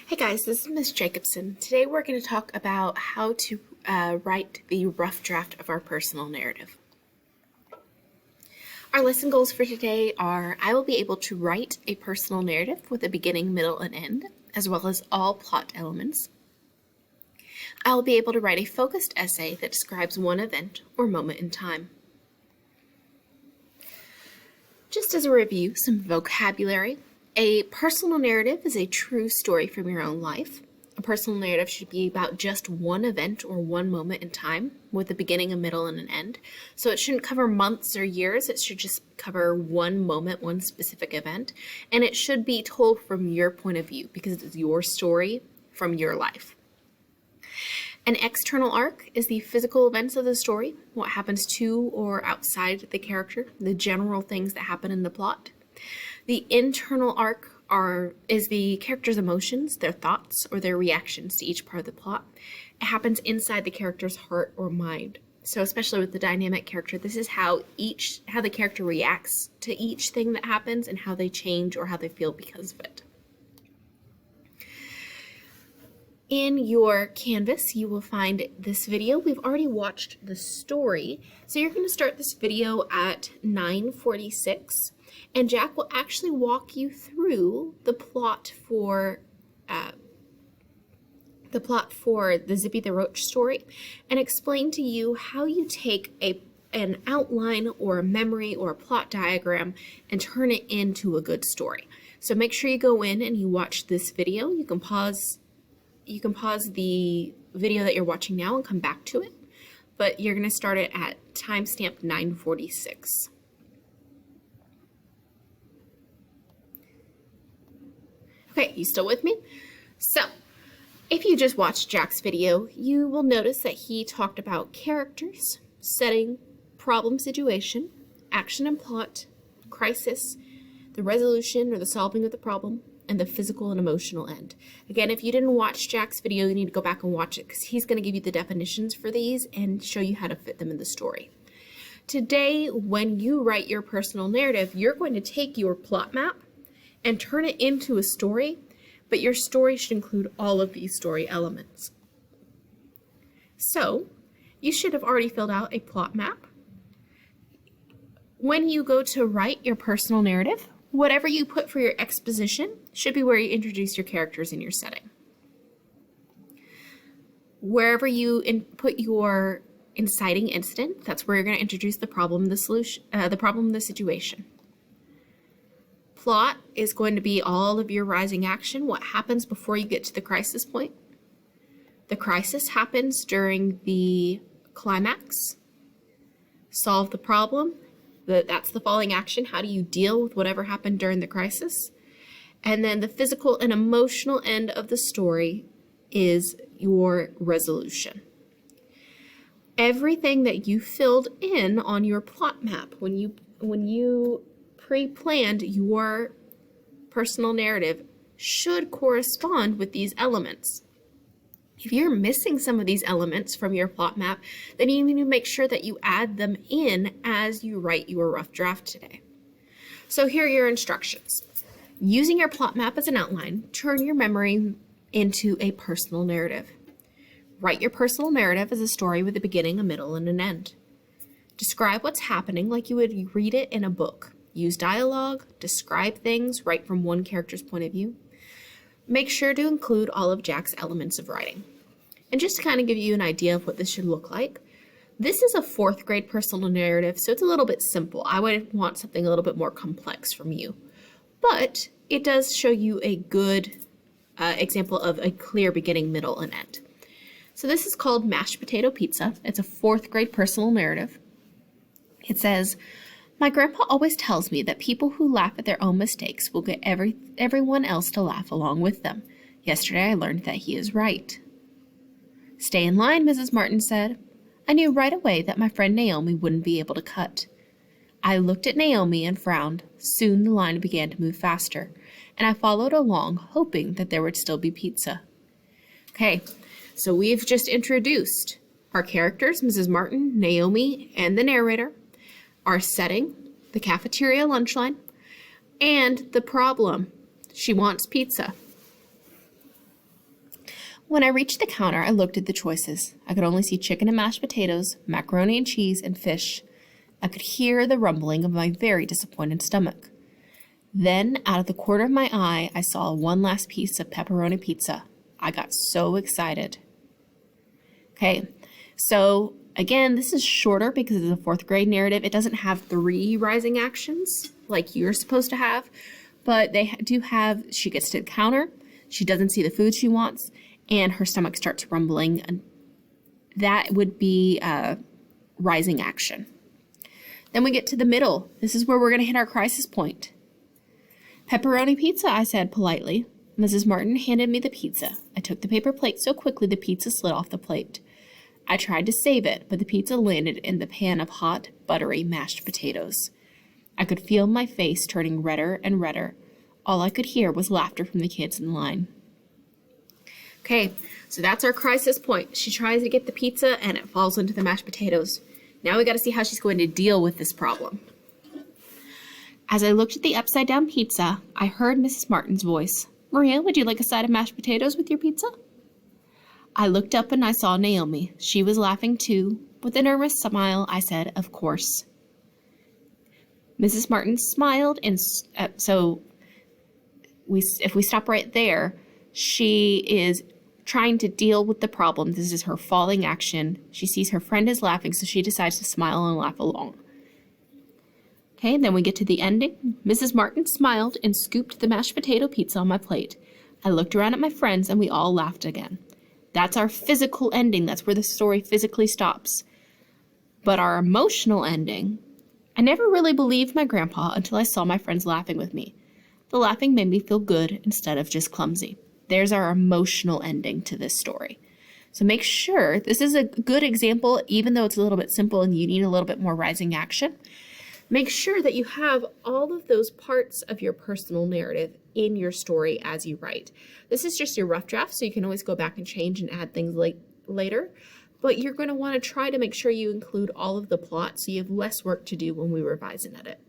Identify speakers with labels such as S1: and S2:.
S1: Hey guys, this is Miss Jacobson. Today we're going to talk about how to write the rough draft of our personal narrative. Our lesson goals for today are: I will be able to write a personal narrative with a beginning, middle, and end, as well as all plot elements. I will be able to write a focused essay that describes one event or moment in time. Just as a review, some vocabulary. A personal narrative is a true story from your own life. A personal narrative should be about just one event or one moment in time with a beginning, a middle, and an end. So it shouldn't cover months or years. It should just cover one moment, one specific event. And it should be told from your point of view because it's your story from your life. An external arc is the physical events of the story, what happens to or outside the character, the general things that happen in the plot. The internal arc is the character's emotions, their thoughts, or their reactions to each part of the plot. It happens inside the character's heart or mind. So especially with the dynamic character, this is how the character reacts to each thing that happens and how they change or how they feel because of it. In your Canvas, you will find this video. We've already watched the story, so you're going to start this video at 9:46. And Jack will actually walk you through the plot for the Zippy the Roach story and explain to you how you take an outline or a memory or a plot diagram and turn it into a good story. So make sure you go in and you watch this video. You can pause the video that you're watching now and come back to it, but you're going to start it at timestamp 9:46. Okay, you still with me? So, if you just watched Jack's video, you will notice that he talked about characters, setting, problem situation, action and plot, crisis, the resolution or the solving of the problem, and the physical and emotional end. Again, if you didn't watch Jack's video, you need to go back and watch it because he's going to give you the definitions for these and show you how to fit them in the story. Today, when you write your personal narrative, you're going to take your plot map and turn it into a story, but your story should include all of these story elements. So, you should have already filled out a plot map. When you go to write your personal narrative, whatever you put for your exposition should be where you introduce your characters in your setting. Wherever you put your inciting incident, that's where you're going to introduce the problem, the solution, the problem, the situation. Plot is going to be all of your rising action, what happens before you get to the crisis point. The crisis happens during the climax. Solve the problem. That's the following action. How do you deal with whatever happened during the crisis? And then the physical and emotional end of the story is your resolution. Everything that you filled in on your plot map when you pre-planned your personal narrative should correspond with these elements. If you're missing some of these elements from your plot map, then you need to make sure that you add them in as you write your rough draft today. So here are your instructions. Using your plot map as an outline, turn your memory into a personal narrative. Write your personal narrative as a story with a beginning, a middle, and an end. Describe what's happening like you would read it in a book. Use dialogue, describe things, write from one character's point of view. Make sure to include all of Jack's elements of writing. And just to kind of give you an idea of what this should look like, this is a 4th grade personal narrative, so it's a little bit simple. I would want something a little bit more complex from you. But it does show you a good example of a clear beginning, middle, and end. So this is called Mashed Potato Pizza. It's a 4th grade personal narrative. It says, "My grandpa always tells me that people who laugh at their own mistakes will get everyone else to laugh along with them. Yesterday I learned that he is right." "Stay in line," Mrs. Martin said. I knew right away that my friend Naomi wouldn't be able to cut. I looked at Naomi and frowned. Soon the line began to move faster, and I followed along, hoping that there would still be pizza. Okay, so we've just introduced our characters, Mrs. Martin, Naomi, and the narrator. Our setting, the cafeteria lunch line, and the problem. She wants pizza. When I reached the counter, I looked at the choices. I could only see chicken and mashed potatoes, macaroni and cheese, and fish. I could hear the rumbling of my very disappointed stomach. Then, out of the corner of my eye, I saw one last piece of pepperoni pizza. I got so excited. Okay, so again, this is shorter because it's a fourth grade narrative. It doesn't have 3 rising actions like you're supposed to have, but they do have, she gets to the counter, she doesn't see the food she wants, and her stomach starts rumbling. And that would be a rising action. Then we get to the middle. This is where we're going to hit our crisis point. Pepperoni pizza, I said politely. Mrs. Martin handed me the pizza. I took the paper plate so quickly the pizza slid off the plate. I tried to save it, but the pizza landed in the pan of hot, buttery mashed potatoes. I could feel my face turning redder and redder. All I could hear was laughter from the kids in line. Okay, so that's our crisis point. She tries to get the pizza and it falls into the mashed potatoes. Now we got to see how she's going to deal with this problem. As I looked at the upside-down pizza, I heard Mrs. Martin's voice. Maria, would you like a side of mashed potatoes with your pizza? I looked up and I saw Naomi. She was laughing too. With a nervous smile, I said, of course. Mrs. Martin smiled, and if we stop right there, she is trying to deal with the problem. This is her falling action. She sees her friend is laughing, so she decides to smile and laugh along. Okay, then we get to the ending. Mrs. Martin smiled and scooped the mashed potato pizza on my plate. I looked around at my friends and we all laughed again. That's our physical ending. That's where the story physically stops. But our emotional ending, I never really believed my grandpa until I saw my friends laughing with me. The laughing made me feel good instead of just clumsy. There's our emotional ending to this story. So make sure, this is a good example, even though it's a little bit simple and you need a little bit more rising action. Make sure that you have all of those parts of your personal narrative in your story as you write. This is just your rough draft, so you can always go back and change and add things later. But you're going to want to try to make sure you include all of the plot so you have less work to do when we revise and edit.